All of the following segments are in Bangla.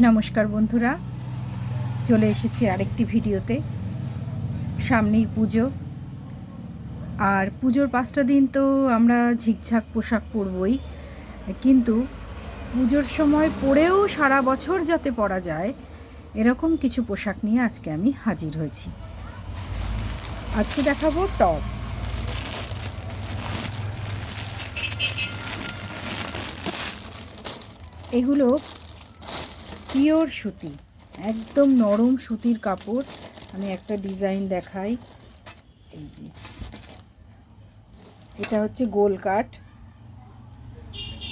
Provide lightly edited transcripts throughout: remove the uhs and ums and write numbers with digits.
নমস্কার বন্ধুরা, চলে এসেছি আরেকটি ভিডিওতে। সামনেই পুজো, আর পুজোর 5টা দিন তো আমরা ঝিকঝাক পোশাক পরবই, কিন্তু পুজোর সময় পরেও সারা বছর যাতে পরা যায় এরকম কিছু পোশাক নিয়ে আজকে আমি হাজির হয়েছি। আজকে দেখাবো টপ। এগুলো পিওর সুতি, একদম নরম সুতির কাপড়। আমি একটা ডিজাইন দেখাই। এই যে এটা হচ্ছে গোল কাট,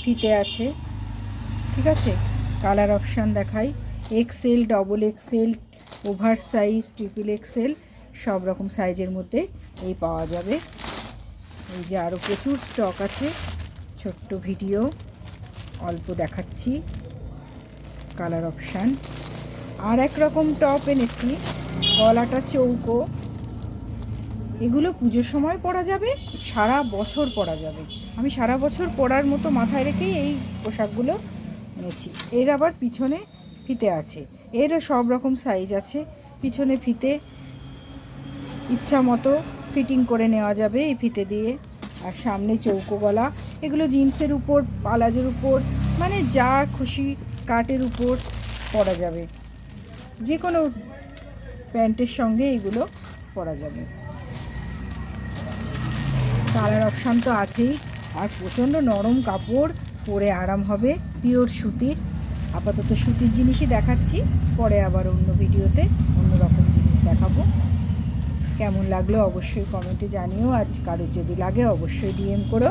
ফিতে আছে, ঠিক আছে। কালার অপশান দেখাই, XL, double XL, over size, triple XL, সব রকম সাইজের মধ্যে এই পাওয়া যাবে। এই যে আরও প্রচুর স্টক আছে, ছোট্ট ভিডিও অল্প দেখাচ্ছি। Colour option. আর এক রকম টপ এনেছি, গলাটা চৌকো। এগুলো পুজোর সময় পরা যাবে, সারা বছর পরা যাবে। আমি সারা বছর পরার মতো মাথায় রেখেই এই পোশাকগুলো এনেছি। এর আবার পিছনে ফিতে আছে, এরও সব রকম সাইজ আছে। পিছনে ফিতে ইচ্ছা মতো ফিটিং করে নেওয়া যাবে এই ফিতে দিয়ে। আর সামনে চৌকো গলা। এগুলো জিন্সের উপর, পালাজোর উপর, মানে যা খুশি স্কার্টের উপর পরা যাবে, যে কোনো প্যান্টের সঙ্গে এগুলো পরা যাবে। কালার অপশান তো আছেই, আর প্রচণ্ড নরম কাপড়, পরে আরাম হবে, পিওর সুতির। আপাতত সুতির জিনিসই দেখাচ্ছি, পরে আবার অন্য ভিডিওতে অন্য রকম জিনিস দেখাবো। কেমন লাগলো অবশ্যই কমেন্টে জানিও। আজ কারোর যদি লাগে অবশ্যই ডিএম করো।